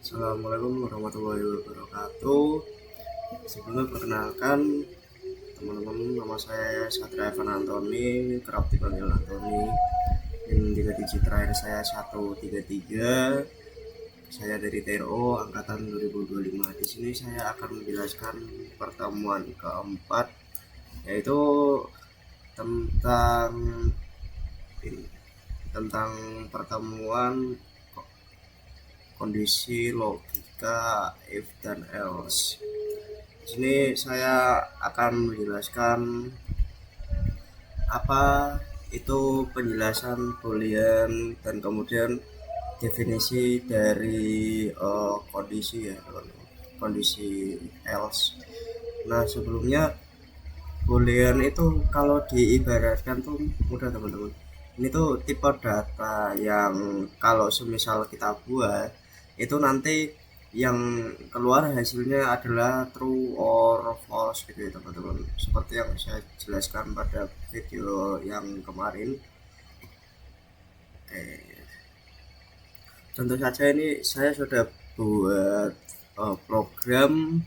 Assalamualaikum warahmatullahi wabarakatuh. Sebelumnya perkenalkan teman-teman, nama saya Satria Evan Antoni, kerap dipanggil Antoni. Yang 3 digit terakhir saya 133. Saya dari TRO angkatan 2025. Di sini saya akan menjelaskan pertemuan keempat, yaitu tentang tentang pertemuan kondisi logika if dan else. Di sini saya akan menjelaskan apa itu penjelasan boolean dan kemudian definisi dari kondisi ya, kondisi else. Nah, sebelumnya boolean itu kalau diibaratkan tuh mudah teman-teman. Ini tuh tipe data yang kalau semisal kita buat itu nanti yang keluar hasilnya adalah true or false gitu ya teman-teman, seperti yang saya jelaskan pada video yang kemarin. Oke, contoh saja ini saya sudah buat program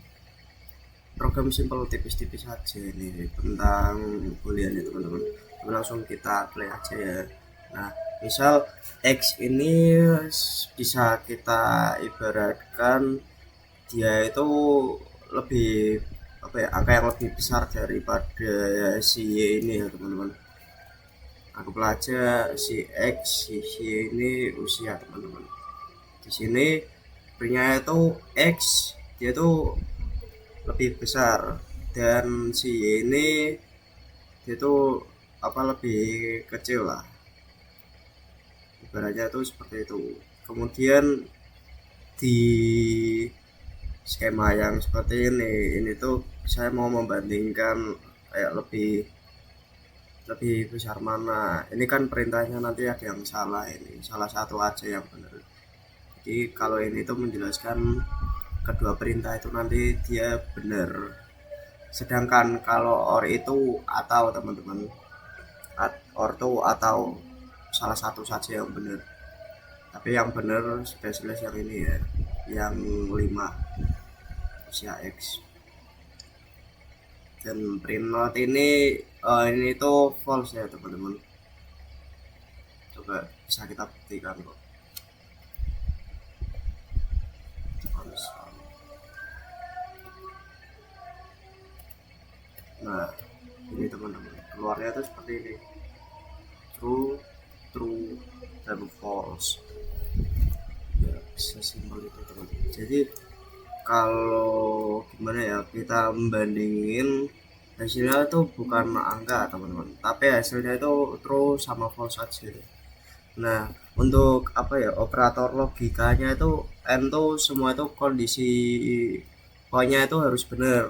program simple tipis-tipis saja ini tentang boolean ya teman-teman. Langsung kita play aja ya. Nah, misal X ini bisa kita ibaratkan dia itu lebih apa ya, angka yang lebih besar daripada si Y ini ya teman-teman. Anggaplah aja si X, si Y ini usia teman-teman. Di sini pria itu X, dia itu lebih besar, dan si Y ini dia itu apa, lebih kecil lah, ibaratnya itu seperti itu. Kemudian di skema yang seperti ini tuh saya mau membandingkan kayak lebih lebih besar mana. Ini kan perintahnya nanti ada yang salah, ini salah satu aja yang benar. Jadi kalau ini tuh menjelaskan kedua perintah itu nanti dia benar. Sedangkan kalau or itu atau teman-teman, or itu atau salah satu saja yang benar. Tapi yang benar sudah jelas yang ini ya, yang 5 usia X. Dan print note ini tuh false ya teman-teman. Coba bisa kita buktikan kok. False. Nah, ini teman-teman, keluarnya tuh seperti ini, true, true, dan false ya, sesimpel itu teman-teman. Jadi kalau gimana ya, kita membandingin hasilnya itu bukan angka teman-teman, tapi hasilnya itu true sama false saja. Nah, untuk apa ya, operator logikanya itu n tuh semua itu kondisi pokoknya itu harus benar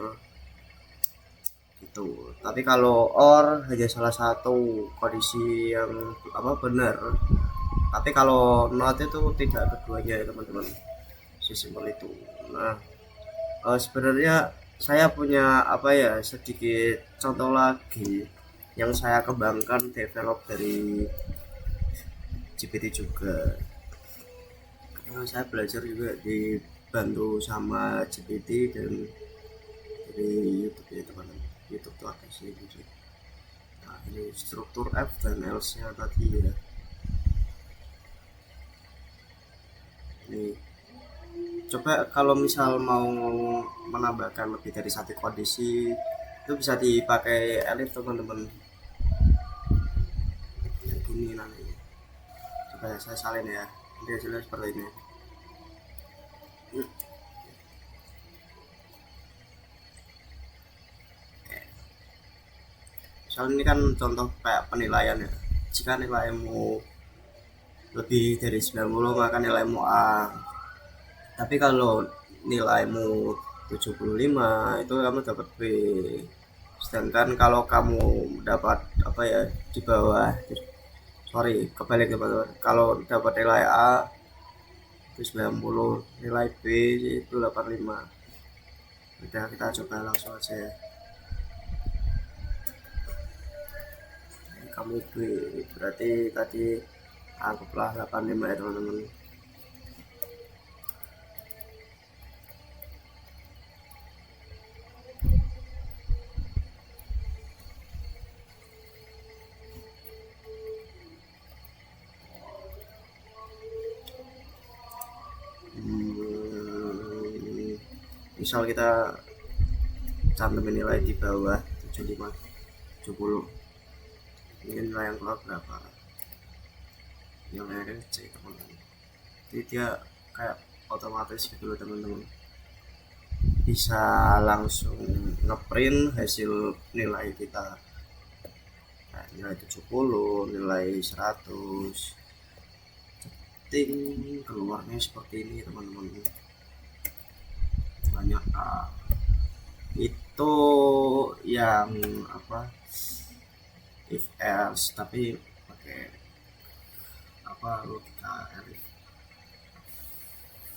gitu. Tapi kalau or hanya salah satu kondisi yang apa benar, tapi kalau not itu tidak keduanya ya teman-teman, sesimpel itu. Nah, sebenarnya saya punya apa ya, sedikit contoh lagi yang saya kembangkan, develop dari GPT juga. Saya belajar juga dibantu sama GPT dan dari YouTube ya teman-teman. YouTube tuh ada sih gitu. Nah, ini struktur F dan else nya tadi ya. Ini coba kalau misal mau menambahkan lebih dari satu kondisi itu bisa dipakai elif teman-teman. Ini nanti coba ya, saya salin ya, ini hasilnya seperti ini. Soalnya ini kan contoh kayak penilaian ya, jika nilaimu lebih dari 90 maka nilaimu A, tapi kalau nilaimu 75 itu kamu dapat B. Sedangkan kalau kamu dapat apa ya, di bawah, sorry kebalik teman-teman, kalau dapat nilai A itu 90, nilai B itu 85. Udah, kita coba langsung aja ya. Kamu B berarti tadi anggaplah 85 ya teman-teman. misal kita cantumin nilai di bawah 75 70, ini nilai yang keluar berapa, nilainya C teman-teman. Jadi dia kayak otomatis gitu loh teman-teman, bisa langsung ngeprint hasil nilai kita, nah, nilai 70, nilai 100, ting keluarnya seperti ini teman-teman. Banyak itu yang apa, if else tapi pakai apa, logika elif.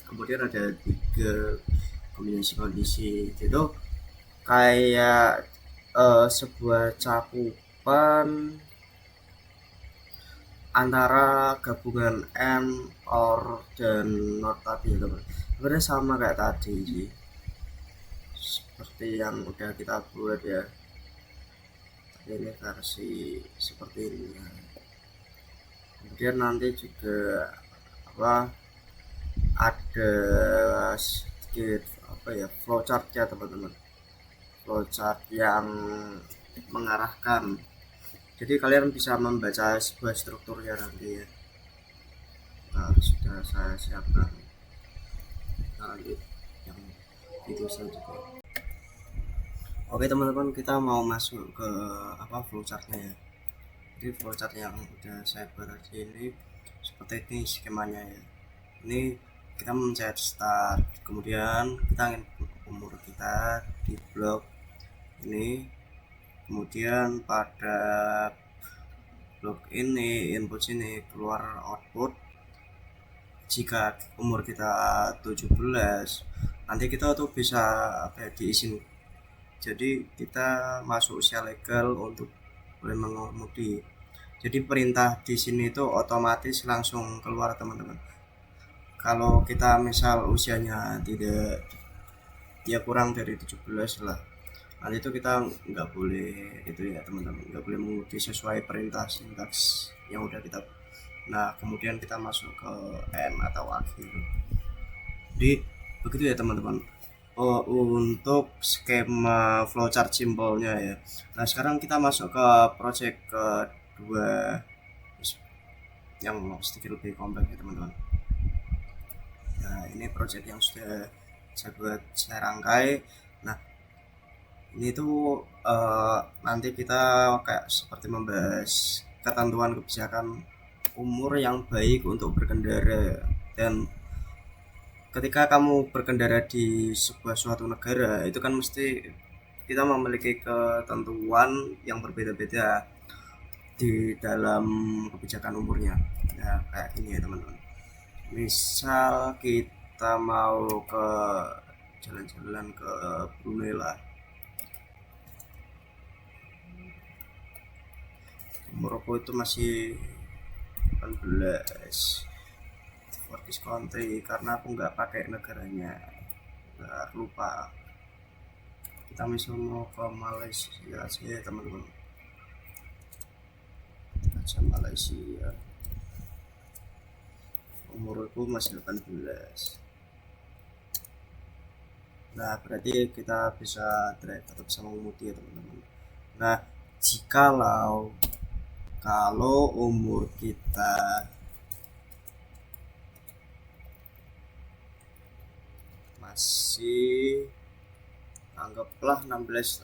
Kemudian ada 3 kombinasi kondisi, itu kayak sebuah cakupan antara gabungan and, or, dan not tadi teman. Sebenarnya sama kayak tadi sih, seperti yang udah kita buat ya, tapi ini versi seperti ini ya. Kemudian nanti juga apa, ada sedikit apa ya, flowchart ya teman-teman, flowchart yang mengarahkan, jadi kalian bisa membaca sebuah strukturnya nanti ya. Nah, sudah saya siapkan, nah, yang itu saja. Oke teman-teman, kita mau masuk ke apa, flowchartnya ya. Jadi flowchart yang udah saya buat ini seperti ini skemanya ya. Ini kita mencet start, kemudian kita input umur kita di blok ini, kemudian pada blok ini input sini keluar output. Jika umur kita 17, nanti kita tuh bisa apa ya, diisin, jadi kita masuk usia legal untuk boleh mengemudi. Jadi perintah di sini itu otomatis langsung keluar teman-teman. Kalau kita misal usianya tidak, ya kurang dari 17 lah, nanti itu kita nggak boleh itu ya teman-teman, nggak boleh mengemudi sesuai perintah sintaks yang udah kita. Nah kemudian kita masuk ke N atau akhir. Jadi begitu ya teman-teman, untuk skema flowchart simpelnya ya. Nah sekarang kita masuk ke project kedua yang sedikit lebih kompleks ya teman-teman. Nah ini project yang sudah saya rangkai. Nah ini tuh nanti kita kayak seperti membahas ketentuan kebijakan umur yang baik untuk berkendara. Dan ketika kamu berkendara di sebuah suatu negara, itu kan mesti kita memiliki ketentuan yang berbeda-beda di dalam kebijakan umurnya. Nah kayak ini ya teman-teman, misal kita mau ke jalan-jalan ke Brunei lah, Maroko itu masih 18 for this country, karena aku nggak pakai negaranya, nggak lupa. Kita misal mau ke Malaysia aja teman-teman, aja Malaysia, umurku masih 18. Nah berarti kita bisa drive atau bisa mengemudi ya teman-teman. Nah kalau umur kita masih anggaplah 16,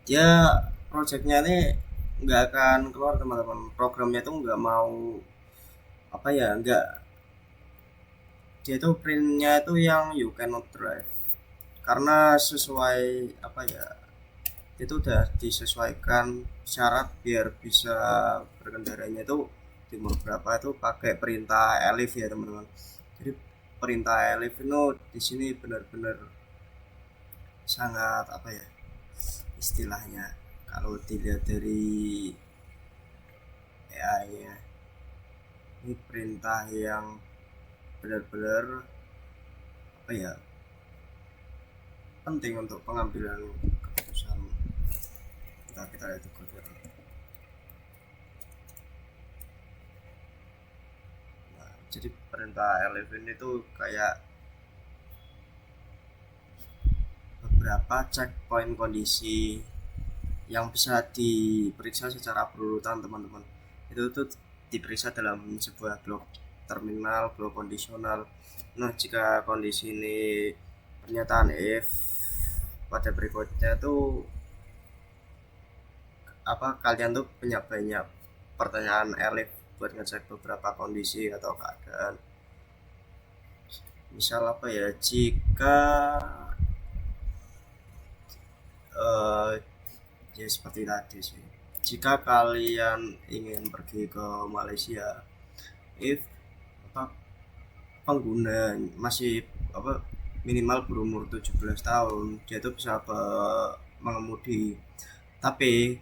dia projectnya ini nggak akan keluar teman-teman, programnya tuh nggak mau apa ya, nggak, dia tuh printnya itu yang you cannot drive, karena sesuai apa ya, itu udah disesuaikan syarat biar bisa berkendaranya itu di umur berapa itu pakai perintah elif ya teman-teman. Jadi perintah elif itu di sini benar-benar sangat apa ya istilahnya, kalau dilihat dari AI-nya, ini perintah yang benar-benar apa ya, penting untuk pengambilan keputusan kita itu kode. Nah, jadi perintah elif ini tuh kayak beberapa checkpoint kondisi yang bisa diperiksa secara berurutan teman-teman. Itu tuh diperiksa dalam sebuah blok terminal, blok kondisional. Nah, jika kondisi ini pernyataan if pada berikutnya tuh kalian tuh punya banyak pertanyaan elif buat ngecek beberapa kondisi atau keadaan. Misal jika ya seperti tadi sih, jika kalian ingin pergi ke Malaysia, if pengguna masih minimal berumur 17 tahun, dia itu bisa mengemudi. Tapi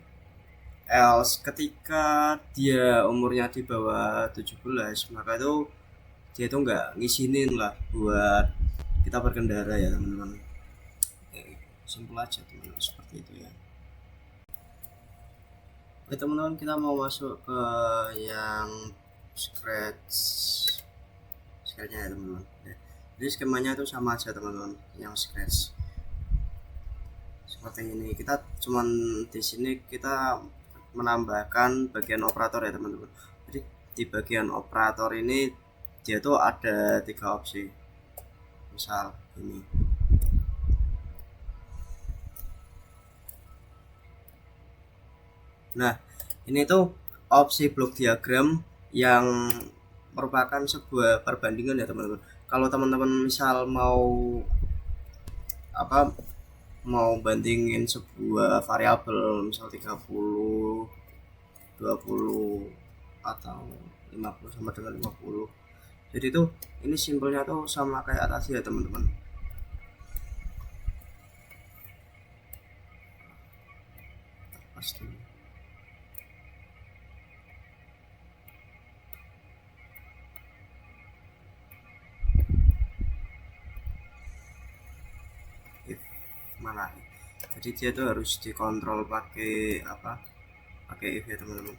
else ketika dia umurnya di bawah 17, maka itu dia itu nggak ngizinin lah buat kita berkendara ya teman-teman. Simpel aja teman-teman, seperti itu ya. Oke teman-teman, kita mau masuk ke yang scratchnya ya teman-teman. Jadi skemanya itu sama aja teman-teman, yang scratch seperti ini. Kita cuman di sini kita menambahkan bagian operator ya teman-teman. Jadi di bagian operator ini dia tuh ada 3 opsi. Misal ini. Nah, ini tuh opsi blok diagram yang merupakan sebuah perbandingan ya teman-teman. Kalau teman-teman misal mau bandingin sebuah variabel misal 30, 20 atau 50 sama dengan 50. Jadi tuh ini simpelnya tuh sama kayak atas ya teman-teman. Pasti. Mana? Jadi dia tuh harus dikontrol pakai pakai if ya teman-teman.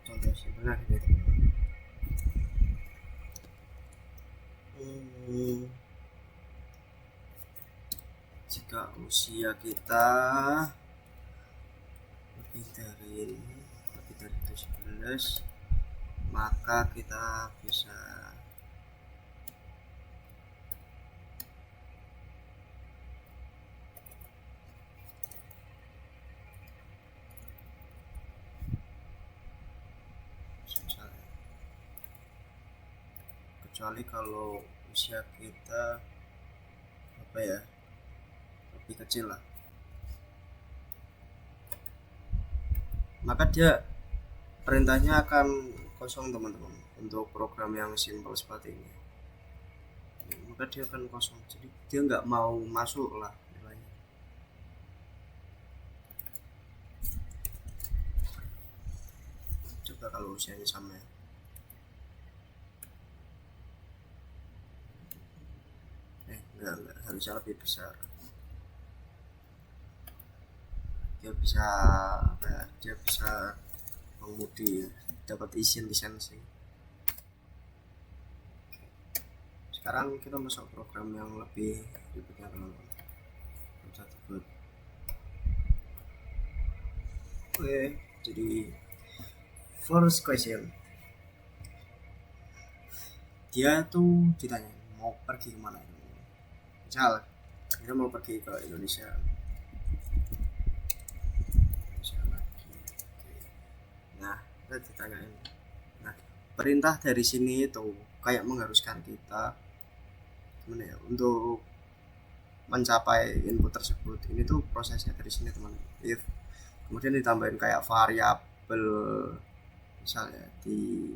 Contoh simpelnya gitu teman-teman. Jika usia kita lebih dari 17, maka kita bisa kecuali kalau usia kita lebih kecil lah, maka dia perintahnya akan kosong teman-teman. Untuk program yang simple seperti ini, maka dia akan kosong, jadi dia nggak mau masuk lah nilainya. Coba kalau usianya sama ya. Enggak, harusnya lebih besar. Dia bisa mengemudi, dapat izin lisensi. Sekarang kita masuk program yang lebih ribetnya teman-teman. Oke, jadi first question, dia tuh ditanya mau pergi kemana. Misal kita mau pergi ke Indonesia lagi. Nah, kita ditanyain. Nah, perintah dari sini itu kayak mengharuskan kita gimana ya, untuk mencapai input tersebut. Ini tuh prosesnya dari sini teman. If kemudian ditambahin kayak variabel misalnya di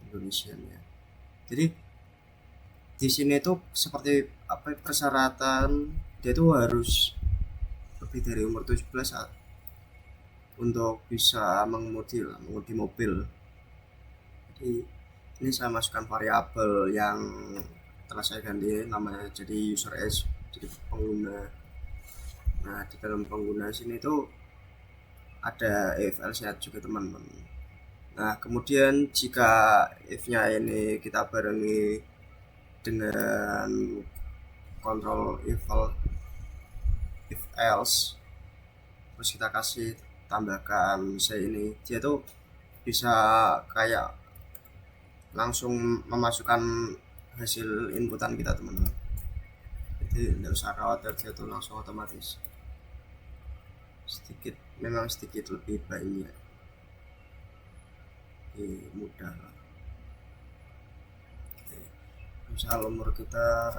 Indonesia ya. Jadi di sini tuh seperti apa persyaratan dia tuh harus lebih dari umur 17 saat untuk bisa mengemudi mobil. Jadi ini saya masukkan variabel yang telah saya ganti namanya jadi user s, jadi pengguna. Nah di dalam pengguna sini tuh ada if else nya juga teman-teman. Nah kemudian jika if nya ini kita barengi dengan kontrol if else, terus kita kasih tambahkan saya ini, dia tuh bisa kayak langsung memasukkan hasil inputan kita teman-teman. Jadi tidak usah khawatir, dia tuh langsung otomatis. Memang sedikit lebih banyak, mudah lah. Misal umur kita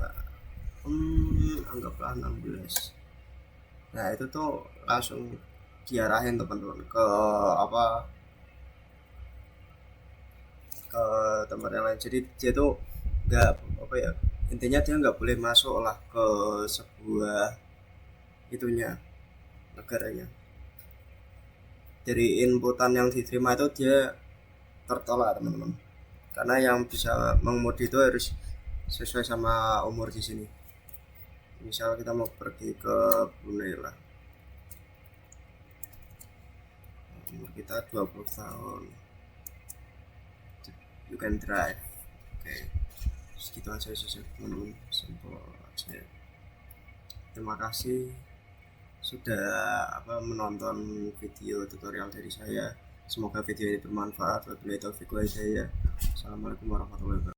anggaplah 16. Nah itu tuh langsung diarahin teman-teman ke tempat yang lain. Jadi dia tuh nggak intinya dia nggak boleh masuk lah ke sebuah itunya negaranya. Dari inputan yang diterima itu dia tertolak teman-teman, karena yang bisa mengemudi itu harus sesuai sama umur di sini. Misal kita mau pergi ke Brunei lah, umur kita 20 tahun, you can drive. Oke, segitu aja sih teman-teman, simple aja. Terima kasih sudah menonton video tutorial dari saya. Semoga video ini bermanfaat. Wabillahi taufiq wal hidayah. Assalamualaikum warahmatullahi wabarakatuh.